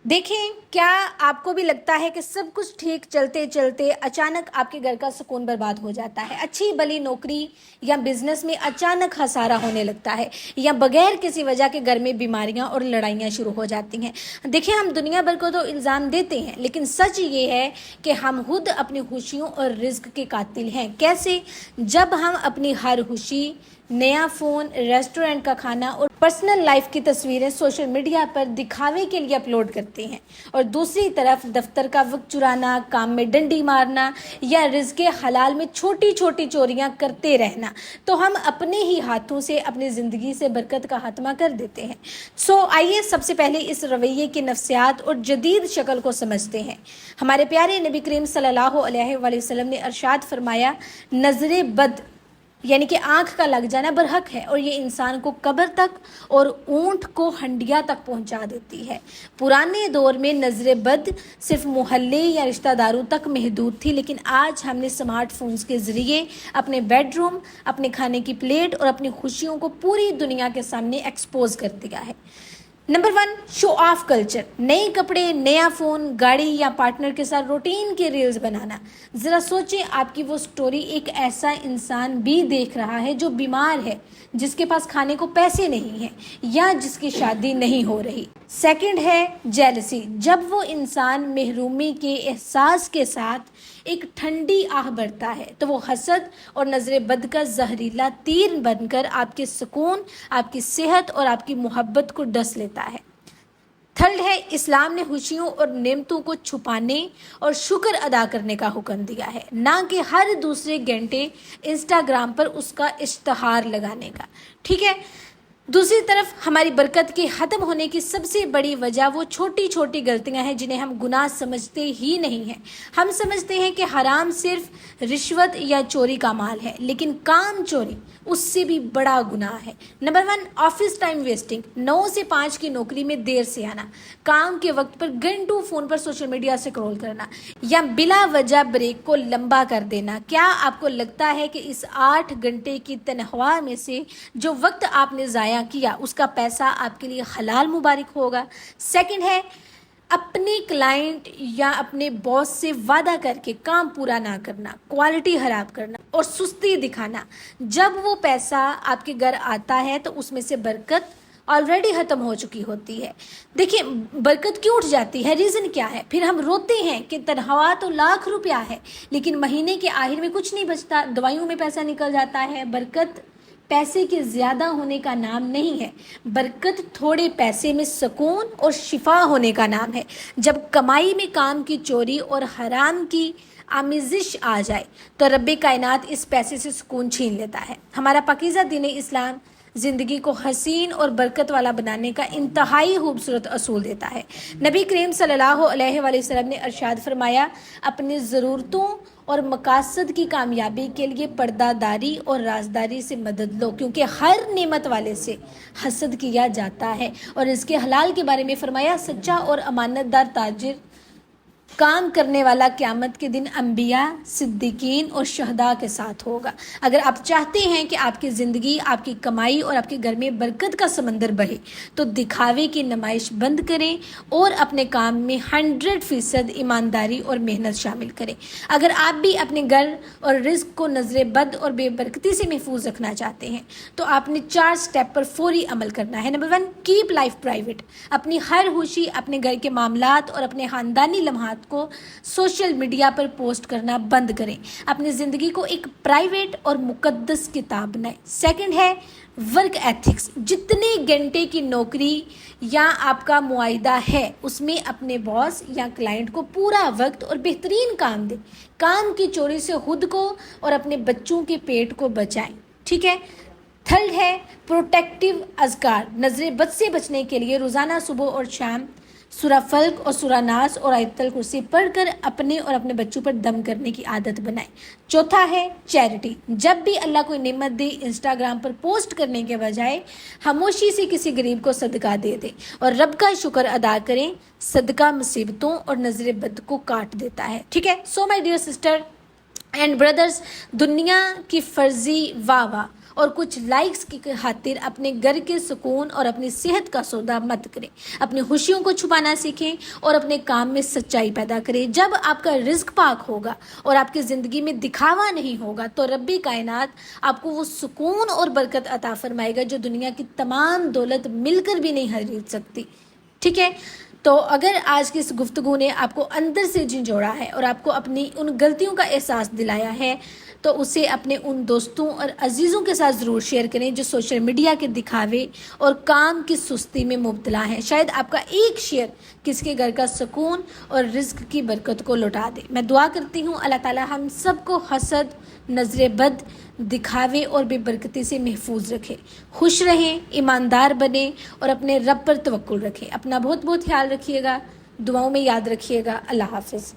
देखें, क्या आपको भी लगता है कि सब कुछ ठीक चलते चलते अचानक आपके घर का सुकून बर्बाद हो जाता है? अच्छी भली नौकरी या बिजनेस में अचानक खसारा होने लगता है, या बगैर किसी वजह के घर में बीमारियां और लड़ाइयां शुरू हो जाती हैं। देखिए, हम दुनिया भर को तो इल्ज़ाम देते हैं, लेकिन सच ये है कि हम खुद अपनी खुशियों और रिज्क के कातिल हैं। कैसे? जब हम अपनी हर खुशी, नया फ़ोन, रेस्टोरेंट का खाना और पर्सनल लाइफ की तस्वीरें सोशल मीडिया पर दिखावे के लिए अपलोड करते हैं, और दूसरी तरफ दफ्तर का वक्त चुराना, काम में डंडी मारना या रिज़्क़े हलाल में छोटी छोटी चोरियां करते रहना, तो हम अपने ही हाथों से अपनी ज़िंदगी से बरकत का खात्मा कर देते हैं। आइए सबसे पहले इस रवैये की नफ्सियात और जदीद शक्ल को समझते हैं। हमारे प्यारे नबी करीम सल्लल्लाहु अलैहि वसल्लम ने इरशाद फरमाया, नज़रे बद यानी कि आँख का लग जाना बरहक है, और ये इंसान को कब्र तक और ऊँट को हंडिया तक पहुँचा देती है। पुराने दौर में नज़र बद सिर्फ मोहल्ले या रिश्तेदारों तक महदूद थी, लेकिन आज हमने स्मार्टफोन्स के ज़रिए अपने बेडरूम, अपने खाने की प्लेट और अपनी खुशियों को पूरी दुनिया के सामने एक्सपोज कर दिया है। Number 1, show off culture. नए कपड़े, नया फ़ोन, गाड़ी या पार्टनर के साथ रूटीन के रील्स बनाना। ज़रा सोचें, आपकी वो स्टोरी एक ऐसा इंसान भी देख रहा है जो बीमार है, जिसके पास खाने को पैसे नहीं हैं, या जिसकी शादी नहीं हो रही। सेकंड है जेलसी। जब वो इंसान महरूमी के एहसास के साथ एक ठंडी आह भरता है, तो वो हसद और नज़र बद का जहरीला तीर बनकर आपके सुकून, आपकी सेहत और आपकी मोहब्बत को डस लेता है। थर्ड है, इस्लाम ने खुशियों और नेमतों को छुपाने और शुक्र अदा करने का हुक्म दिया है, ना कि हर दूसरे घंटे इंस्टाग्राम पर उसका इश्तहार लगाने का। ठीक है। दूसरी तरफ हमारी बरकत के ख़त्म होने की सबसे बड़ी वजह वो छोटी छोटी गलतियां हैं जिन्हें हम गुनाह समझते ही नहीं हैं। हम समझते हैं कि हराम सिर्फ रिश्वत या चोरी का माल है, लेकिन काम चोरी उससे भी बड़ा गुनाह है। Number 1, office time wasting. 9 से 5 की नौकरी में देर से आना, काम के वक्त पर घंटों फ़ोन पर सोशल मीडिया से स्क्रॉल करना, या बिला वजह ब्रेक को लंबा कर देना। क्या आपको लगता है कि इस 8 घंटे की तनख्वाह में से जो वक्त आपने ज़ाया किया, उसका पैसा आपके लिए हलाल मुबारक होगा? सेकंड है, अपने क्लाइंट या अपने बॉस से वादा करके काम पूरा ना करना, क्वालिटी खराब करना और सुस्ती दिखाना। जब वो पैसा आपके घर आता है तो उसमें से बरकत ऑलरेडी ख़त्म हो चुकी होती है। देखिए, बरकत क्यों उठ जाती है, रीज़न क्या है? फिर हम रोते हैं कि तनख्वाह तो लाख रुपया है, लेकिन महीने के आखिर में कुछ नहीं बचता, दवाइयों में पैसा निकल जाता है। बरकत पैसे के ज़्यादा होने का नाम नहीं है, बरकत थोड़े पैसे में सुकून और शिफा होने का नाम है। जब कमाई में काम की चोरी और हराम की आमिज़िश आ जाए, तो रब्बे कायनात इस पैसे से सुकून छीन लेता है। हमारा पाकीज़ा दीन इस्लाम ज़िंदगी को हसीन और बरकत वाला बनाने का इंतहाई खूबसूरत असूल देता है। नबी करीम सल्लल्लाहु अलैहि वसल्लम ने इरशाद फरमाया, अपनी ज़रूरतों और मकासद की कामयाबी के लिए पर्दादारी और राजदारी से मदद लो, क्योंकि हर नेमत वाले से हसद किया जाता है। और इसके हलाल के बारे में फरमाया, सच्चा और अमानतदार ताजिर काम करने वाला क़यामत के दिन अंबिया, सिद्दीकीन और शहदा के साथ होगा। अगर आप चाहते हैं कि आपकी ज़िंदगी, आपकी कमाई और आपके घर में बरकत का समंदर बहे, तो दिखावे की नुमाइश बंद करें और अपने काम में 100% ईमानदारी और मेहनत शामिल करें। अगर आप भी अपने घर और रिज़्क को नज़र बद और बेबरकती से महफूज रखना चाहते हैं, तो आपने 4 स्टेप पर फौरी अमल करना है। Number 1, keep life private. अपनी हर खुशी, अपने घर के मामलात और अपने ख़ानदानी लम्हात को सोशल मीडिया पर पोस्ट करना बंद करें। अपनी ज़िंदगी को एक प्राइवेट और मुकद्दस किताब बनाएं। सेकंड है वर्क एथिक्स। जितने घंटे की नौकरी या आपका मुआहिदा है, उसमें अपने बॉस या क्लाइंट को पूरा वक्त और बेहतरीन काम दें। काम की चोरी से खुद को और अपने बच्चों के पेट को बचाएं। ठीक है। थर्ड है प्रोटेक्टिव अज़कार। नज़र बद से बचने के लिए रोज़ाना सुबह और शाम सूरा फल्क और सूरा नास और आयतल कुर्सी पढ़कर अपने और अपने बच्चों पर दम करने की आदत बनाएं। चौथा है चैरिटी। जब भी अल्लाह कोई नेमत दे, इंस्टाग्राम पर पोस्ट करने के बजाय खामोशी से किसी गरीब को सदका दे दें और रब का शुक्र अदा करें। सदका मुसीबतों और नज़र बद को काट देता है। ठीक है। So my dear sister and brothers, दुनिया की फर्जी वाह वाह اور کچھ لائکس کی خاطر اپنے گھر کے سکون اور اپنی صحت کا سودا مت کریں. اپنی خوشیوں کو چھپانا سیکھیں اور اپنے کام میں سچائی پیدا کریں. جب آپ کا رزق پاک ہوگا اور آپ کی زندگی میں دکھاوا نہیں ہوگا تو رب کائنات آپ کو وہ سکون اور برکت عطا فرمائے گا جو دنیا کی تمام دولت مل کر بھی نہیں خرید سکتی. ٹھیک ہے، تو اگر آج کی اس گفتگو نے آپ کو اندر سے جھنجھوڑا ہے اور آپ کو اپنی ان غلطیوں کا احساس دلایا ہے تو اسے اپنے ان دوستوں اور عزیزوں کے ساتھ ضرور شیئر کریں جو سوشل میڈیا کے دکھاوے اور کام کی سستی میں مبتلا ہیں. شاید آپ کا ایک شیئر کسی کے گھر کا سکون اور رزق کی برکت کو لوٹا دے. میں دعا کرتی ہوں اللہ تعالی ہم سب کو حسد، نظر بد، دکھاوے اور بے برکتی سے محفوظ رکھے. خوش رہیں، ایماندار بنیں اور اپنے رب پر توکل رکھیں. اپنا بہت بہت خیال رکھیے گا، دعاؤں میں یاد رکھیے گا. اللہ حافظ.